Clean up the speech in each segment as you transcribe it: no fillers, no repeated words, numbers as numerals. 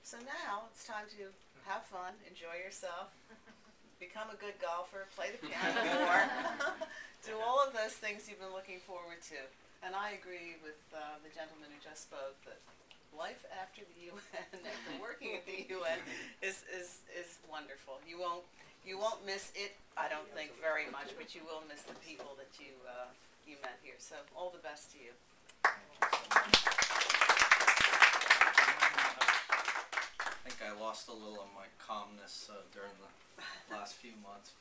So now it's time to have fun, enjoy yourself, become a good golfer, play the piano more, do all of those things you've been looking forward to. And I agree with the gentleman who just spoke that life after the UN, after working at the UN, is wonderful. You won't miss it, I don't think, very much, but you will miss the people that you met here. So all the best to you. I think I lost a little of my calmness during the last few months.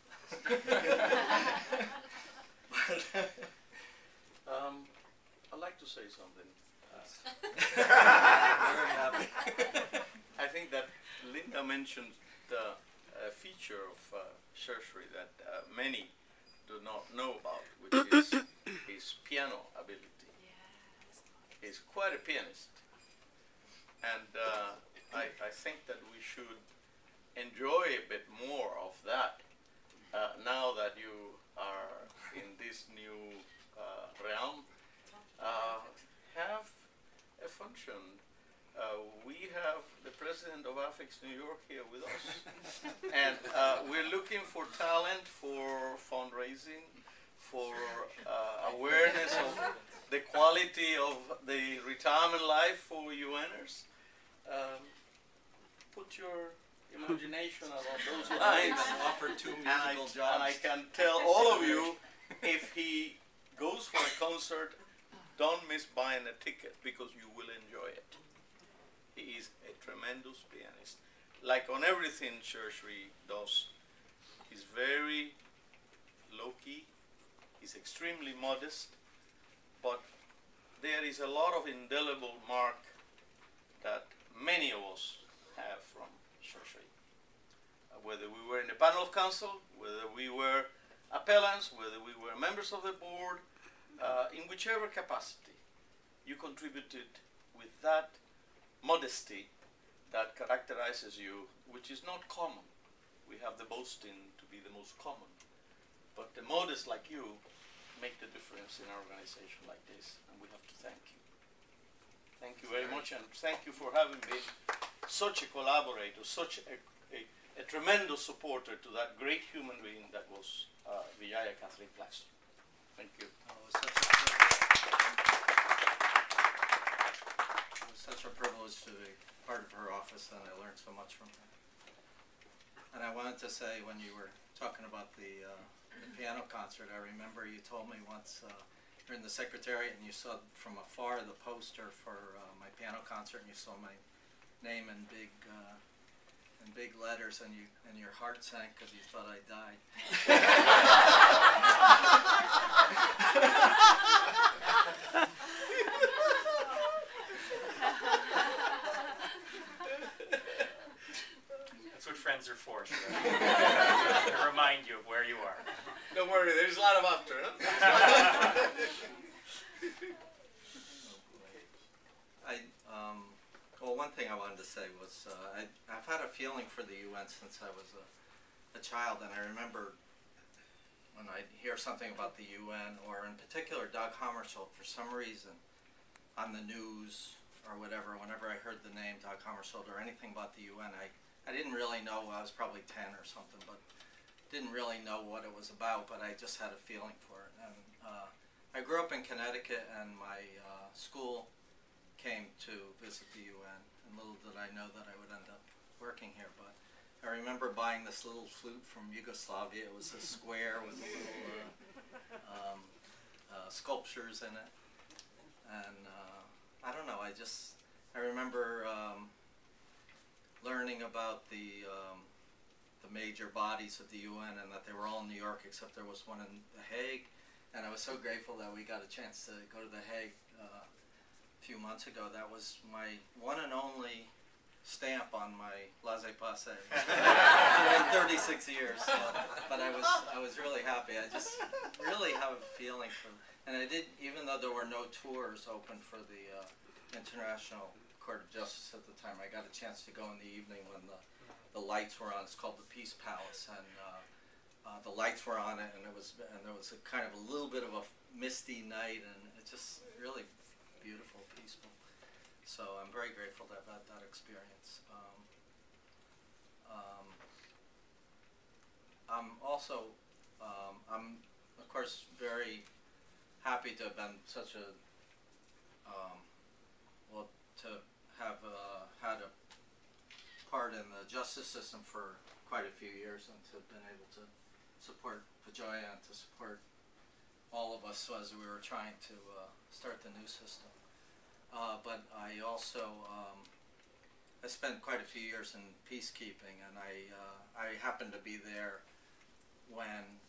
I'd like to say something. Very happy. I think that Linda mentioned the feature of Surashri that many do not know about, which is his piano ability. Yes. He's quite a pianist. And I think that we should enjoy a bit more of that now that you are in this new realm. Have a function. We have the president of AFIX New York here with us, and we're looking for talent, for fundraising, for awareness of the quality of the retirement life for UNers. Put your imagination along those lines. Offered 2 musical jobs. And I can tell all of you, if he goes for a concert, don't miss buying a ticket because you will enjoy it. He is a tremendous pianist. Like on everything Surashri does, he's very low-key, he's extremely modest, but there is a lot of indelible mark that many of us have from Surashri. Whether we were in the panel of council, whether we were appellants, whether we were members of the board, in whichever capacity, you contributed with that modesty that characterizes you, which is not common. We have the boasting to be the most common, but the modest like you make the difference in an organization like this, and we have to thank you. Thank you very much, and thank you for having been such a collaborator, such a tremendous supporter to that great human being that was Vijaya Kathleen Claxton. Thank you. It was such a privilege to be part of her office, and I learned so much from her. And I wanted to say, when you were talking about the piano concert, I remember you told me once you're in the secretariat and you saw from afar the poster for my piano concert, and you saw my name in big letters, and your heart sank because you thought I died. That's what friends are for, sure. To remind you of where you are. Don't worry, there's a lot of after. Well, one thing I wanted to say was I've had a feeling for the UN since I was a child, and I remember when I hear something about the UN, or in particular Dag Hammarskjöld, for some reason, on the news or whatever, whenever I heard the name Dag Hammarskjöld or anything about the UN, I didn't really know. I was probably 10 or something, but didn't really know what it was about, but I just had a feeling for it. And I grew up in Connecticut, and my school came to visit the UN, and little did I know that I would end up working here. But I remember buying this little flute from Yugoslavia. It was a square with little sculptures in it, and I don't know, I remember learning about the major bodies of the UN, and that they were all in New York except there was one in The Hague, and I was so grateful that we got a chance to go to The Hague a few months ago. That was my one and only stamp on my laissez-passer in 36 years. So, but I was really happy. I just really have a feeling for, and I did, even though there were no tours open for the International Court of Justice at the time, I got a chance to go in the evening when the lights were on. It's called the Peace Palace, and the lights were on it, and there was a kind of a little bit of a misty night, and it's just really beautiful, peaceful. so I'm very grateful to have had that experience. I'm also, I'm of course very happy to have been such a, well, to have had a part in the justice system for quite a few years, and to have been able to support Vijoya and to support all of us as we were trying to start the new system. But I also, I spent quite a few years in peacekeeping, and I happened to be there when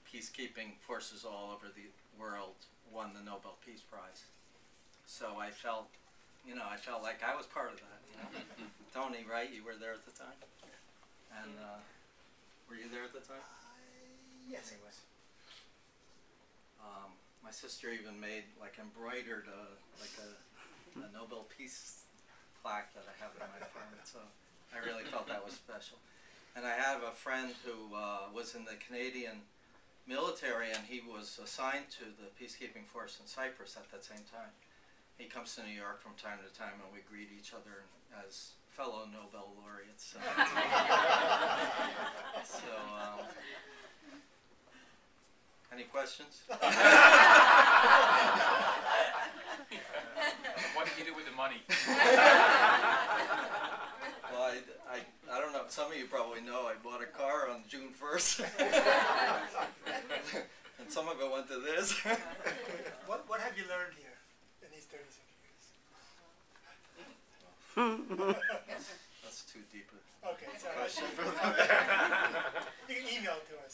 peacekeeping forces all over the world won the Nobel Peace Prize. So I felt, you know, I felt like I was part of that. You know? Tony, right? You were there at the time? And were you there at the time? Yes, I was. My sister even made, like, embroidered like a Nobel Peace plaque that I have in my apartment, so I really felt that was special. And I have a friend who was in the Canadian military, and he was assigned to the peacekeeping force in Cyprus at that same time. He comes to New York from time to time, and we greet each other as fellow Nobel laureates. So, any questions? What did you do with the money? Well, I don't know. Some of you probably know I bought a car on June 1st. And some of it went to this. What have you learned here in these 36 years? That's too deep a Okay, sorry. question. You can email it to us.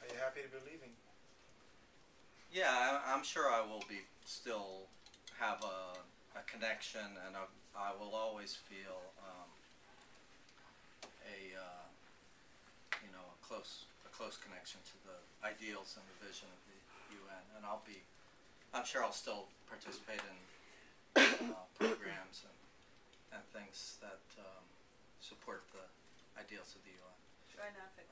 Are you happy to be leaving? Yeah, I'm sure I will be still have a connection, and I will always feel you know, a close connection to the ideals and the vision of the UN, and I'm sure I'll still participate in programs and things that support the ideals of the UN. Try NAFIX.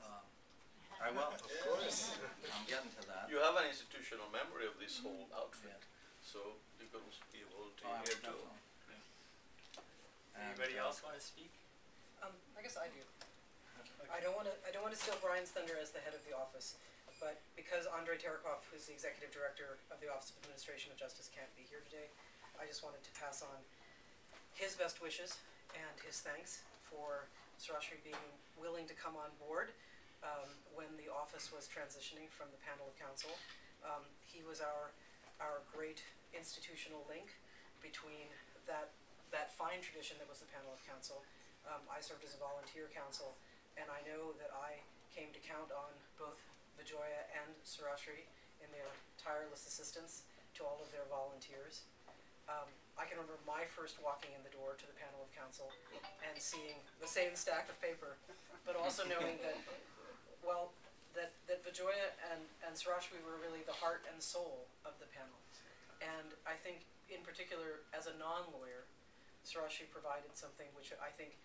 I will. Of course. I'm getting to that. You have an institutional memory of this whole outfit, Yeah. so you can be able to Oh, hear too. definitely. Anybody else want to speak? I guess I do. I don't want to steal Brian's thunder as the head of the office, but because Andrei Terekov, who's the executive director of the Office of Administration of Justice, can't be here today, I just wanted to pass on his best wishes and his thanks for Surashri being willing to come on board when the office was transitioning from the panel of counsel. He was our great institutional link between that fine tradition that was the panel of counsel. I served as a volunteer counsel, and I know that I came to count on both Vijoya and Surashri in their tireless assistance to all of their volunteers. I can remember my first walking in the door to the panel of counsel and seeing the same stack of paper, but also knowing that, well, that Vijoya and Surashri were really the heart and soul of the panel. And I think, in particular, as a non-lawyer, Surashri provided something which I think,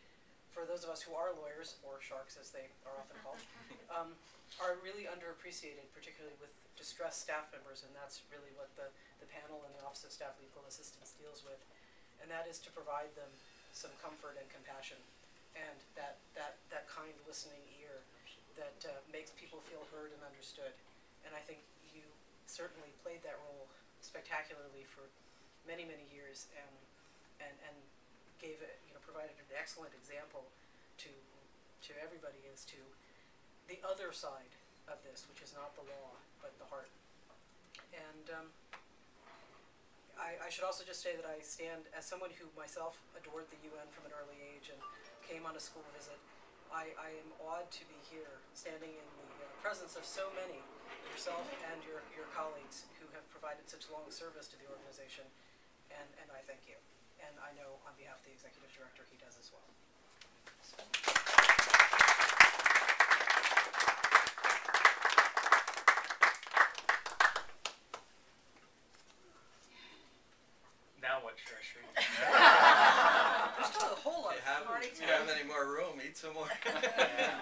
for those of us who are lawyers, or sharks as they are often called, are really underappreciated, particularly with distressed staff members, and that's really what the panel and the Office of Staff Legal Assistance deals with, and that is to provide them some comfort and compassion, and that kind listening ear that makes people feel heard and understood. And I think you certainly played that role spectacularly for many, many years, and gave it, provided an excellent example to everybody as to the other side of this, which is not the law but the heart. And I should also just say that I stand as someone who myself adored the UN from an early age and came on a school visit. I am awed to be here, standing in the presence of so many, yourself and your colleagues, who have provided such long service to the organization, and I thank you. And I know on behalf of the executive director he does as well. Now what, Surashri? There's still a whole lot If of you have any more room, eat some more. Yeah.